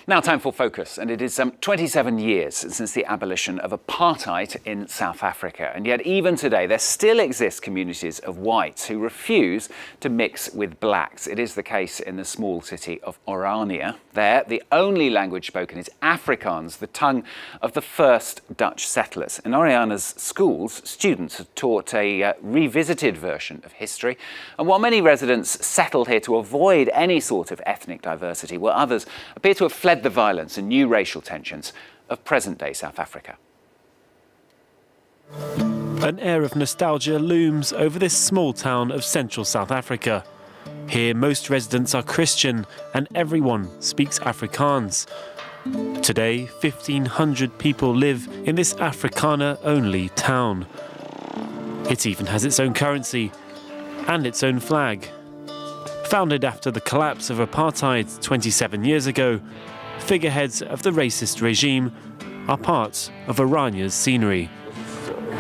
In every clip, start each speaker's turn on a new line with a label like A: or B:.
A: Now time for Focus, and it is 27 years since the abolition of apartheid in South Africa, and yet even today there still exist communities of whites who refuse to mix with blacks. It is the case in the small city of Orania. There, the only language spoken is Afrikaans, the tongue of the first Dutch settlers. In Oriana's schools, students are taught a revisited version of history, and while many residents settled here to avoid any sort of ethnic diversity, while others appear to have fled the violence and new racial tensions of present-day South Africa.
B: An air of nostalgia looms over this small town of central South Africa. Here, most residents are Christian and everyone speaks Afrikaans. Today, 1,500 people live in this Afrikaner-only town. It even has its own currency and its own flag. Founded after the collapse of apartheid 27 years ago, figureheads of the racist regime are part of Orania's scenery.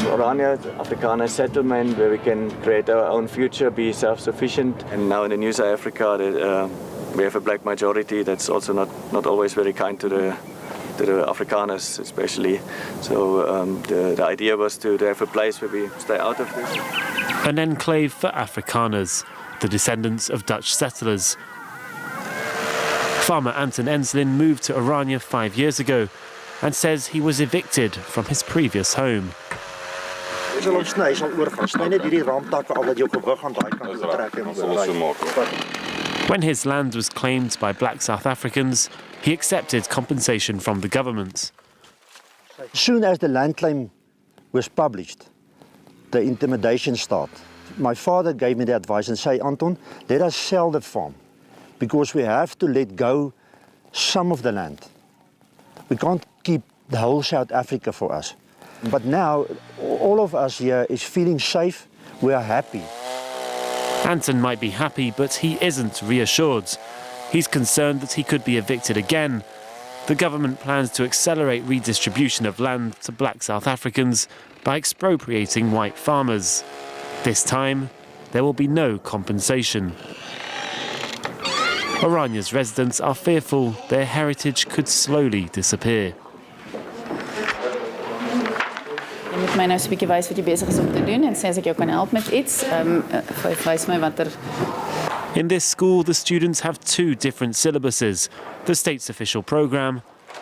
C: Orania, Afrikaner settlement where we can create our own future, be self-sufficient. And now in the New South Africa, we have a black majority that's also not always very kind to the Afrikaners especially. So the idea was to have a place where we stay out of this.
B: An enclave for Afrikaners, the descendants of Dutch settlers. Farmer Anton Enslin moved to Orania 5 years ago and says he was evicted from his previous home. When his land was claimed by black South Africans, he accepted compensation from the government.
D: As soon as the land claim was published, the intimidation started. My father gave me the advice and said, Anton, let us sell the farm because we have to let go some of the land. We can't keep the whole South Africa for us. But now, all of us here is feeling safe. We are happy.
B: Anton might be happy, but he isn't reassured. He's concerned that he could be evicted again. The government plans to accelerate redistribution of land to black South Africans by expropriating white farmers. This time, there will be no compensation. Orania's residents are fearful their heritage could slowly disappear.
E: Je moet mij nou eens 'n bietjie wys wat jy besig is om te doen en sê as ek jou kan help met iets, wys my watter.
B: In this school, the students have two different syllabuses, the state's official program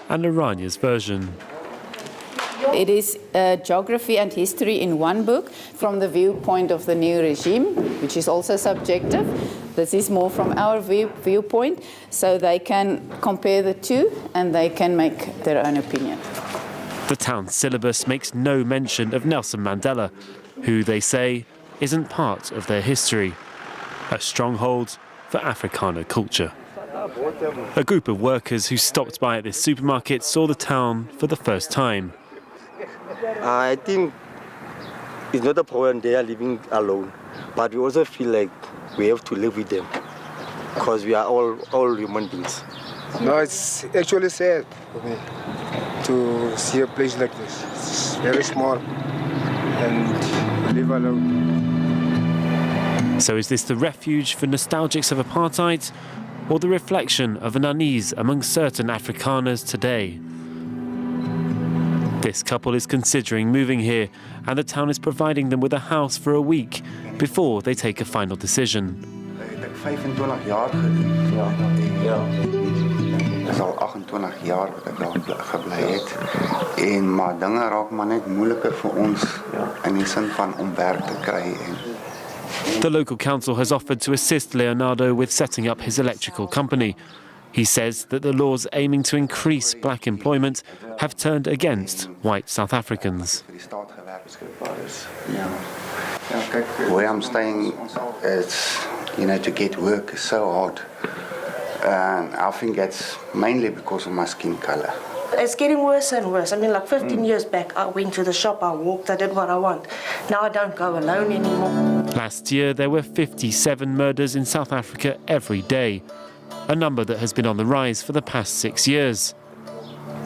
B: and Orania's version.
E: It is geography and history in one book from the viewpoint of the new regime, which is also subjective. This is more from our viewpoint, so they can compare the two and they can make their own opinion.
B: The town's syllabus makes no mention of Nelson Mandela, who they say isn't part of their history, a stronghold for Afrikaner culture. A group of workers who stopped by at this supermarket saw the town for the first time.
F: I think it's not a problem they are living alone, but we also feel like we have to live with them because we are all human beings.
G: No, it's actually sad for me to see a place like this. It's very small and live alone.
B: So is this the refuge for nostalgics of apartheid or the reflection of an unease among certain Afrikaners today? This couple is considering moving here and the town is providing them with a house for a week before they take a final decision.
H: Dis al 28 jaar wat ek daar gebly het. Maar dinge raak maar net moeiliker vir ons in die sin van om werk te kry en
B: The local council has offered to assist Leonardo with setting up his electrical company. He says that the laws aiming to increase black employment have turned against white South Africans.
H: Where I'm staying, it's, to get work is so hard. And I think that's mainly because of my skin color.
I: It's getting worse and worse. I mean, like 15 years back, I went to the shop, I walked, I did what I want. Now I don't go alone anymore.
B: Last year, there were 57 murders in South Africa every day, a number that has been on the rise for the past 6 years.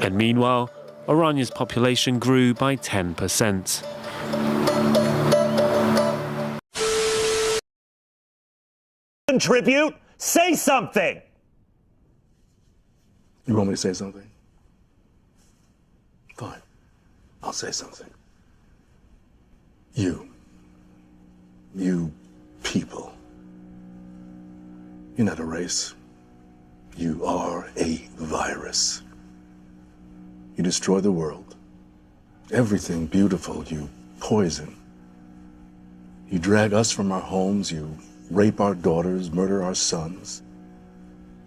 B: And meanwhile, Oranye's population grew by 10%.
J: Contribute? Say something!
K: You want me to say something? Fine. I'll say something. You people. You're not a race. You are a virus. You destroy the world. Everything beautiful you poison. You drag us from our homes, you rape our daughters, murder our sons.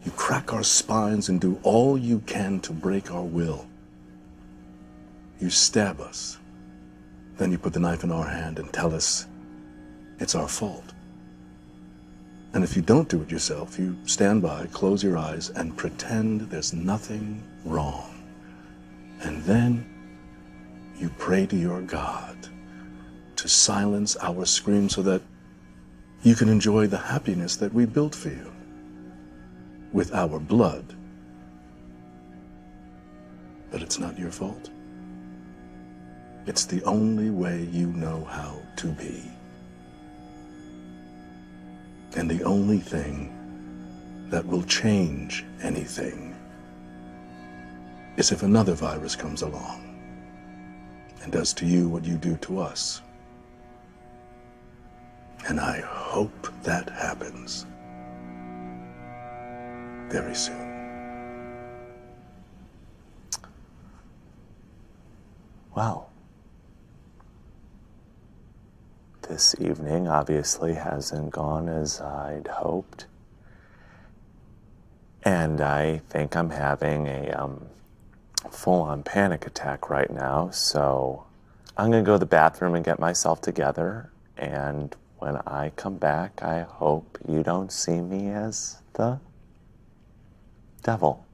K: You crack our spines and do all you can to break our will. You stab us. Then you put the knife in our hand and tell us it's our fault. And if you don't do it yourself, you stand by, close your eyes, and pretend there's nothing wrong. And then you pray to your God to silence our screams so that you can enjoy the happiness that we built for you with our blood. But it's not your fault. It's the only way you know how to be. And the only thing that will change anything is if another virus comes along and does to you what you do to us. And I hope that happens very soon.
L: Wow. This evening obviously hasn't gone as I'd hoped. And I think I'm having a full-on panic attack right now, so I'm gonna go to the bathroom and get myself together, and when I come back, I hope you don't see me as the devil.